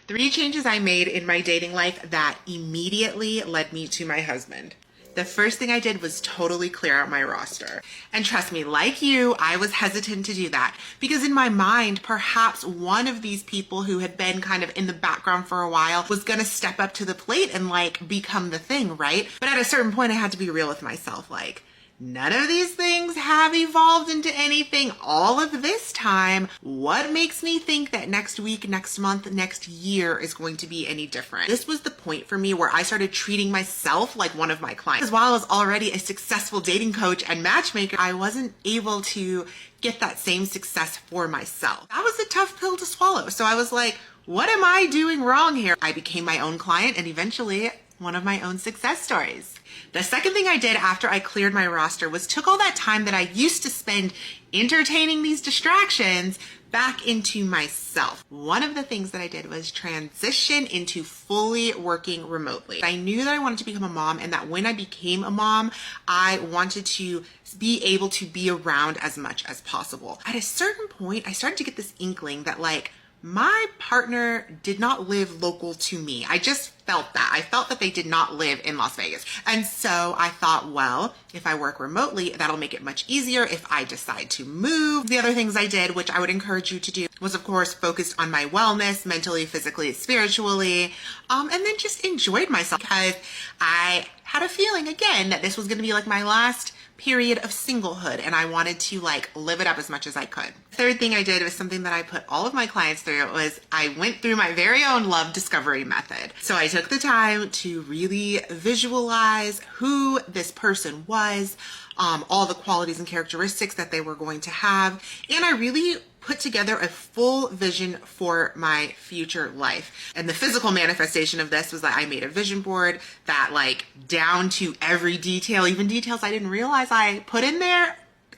3 changes I made in my dating life that immediately led me to my husband. The first thing I did was totally clear out my roster. And trust me, like you, I was hesitant to do that because in my mind, perhaps one of these people who had been kind of in the background for a while was gonna step up to the plate and like become the thing, right? But at a certain point, I had to be real with myself, like, none of these things have evolved into anything all of this time. What makes me think that next week, next month, next year is going to be any different? This was the point for me where I started treating myself like one of my clients. As well as already a successful dating coach and matchmaker, I wasn't able to get that same success for myself. That was a tough pill to swallow. So I was like, what am I doing wrong here? I became my own client and eventually one of my own success stories. The second thing I did after I cleared my roster was took all that time that I used to spend entertaining these distractions back into myself. One of the things that I did was transition into fully working remotely. I knew that I wanted to become a mom and that when I became a mom, I wanted to be able to be around as much as possible. At a certain point, I started to get this inkling that like, my partner did not live local to me. I just felt that. I felt that they did not live in Las Vegas. And so I thought, well, if I work remotely, that'll make it much easier if I decide to move. The other things I did, which I would encourage you to do, was of course focused on my wellness, mentally, physically, spiritually, and then just enjoyed myself because I had a feeling again that this was going to be like my last period of singlehood and I wanted to like live it up as much as I could. Third thing I did was something that I put all of my clients through. It was I went through my very own love discovery method. So I took the time to really visualize who this person was, all the qualities and characteristics that they were going to have, and I really put together a full vision for my future life. And the physical manifestation of this was that I made a vision board that like down to every detail, even details I didn't realize I put in there,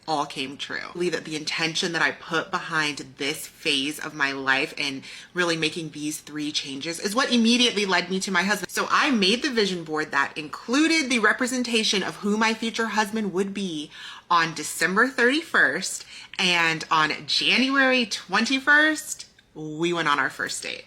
all came true. I believe that the intention that I put behind this phase of my life and really making these 3 changes is what immediately led me to my husband. So I made the vision board that included the representation of who my future husband would be on December 31st, and on January 21st, we went on our first date.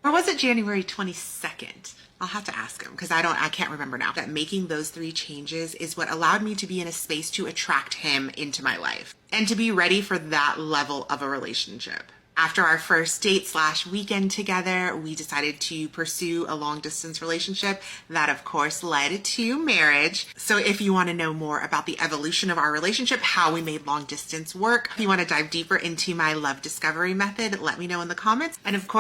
Or was it January 22nd? I'll have to ask him because I can't remember now. That making those 3 changes is what allowed me to be in a space to attract him into my life and to be ready for that level of a relationship. After our first date / weekend together, we decided to pursue a long distance relationship that of course led to marriage. So if you want to know more about the evolution of our relationship, how we made long distance work, if you want to dive deeper into my love discovery method, let me know in the comments. And of course,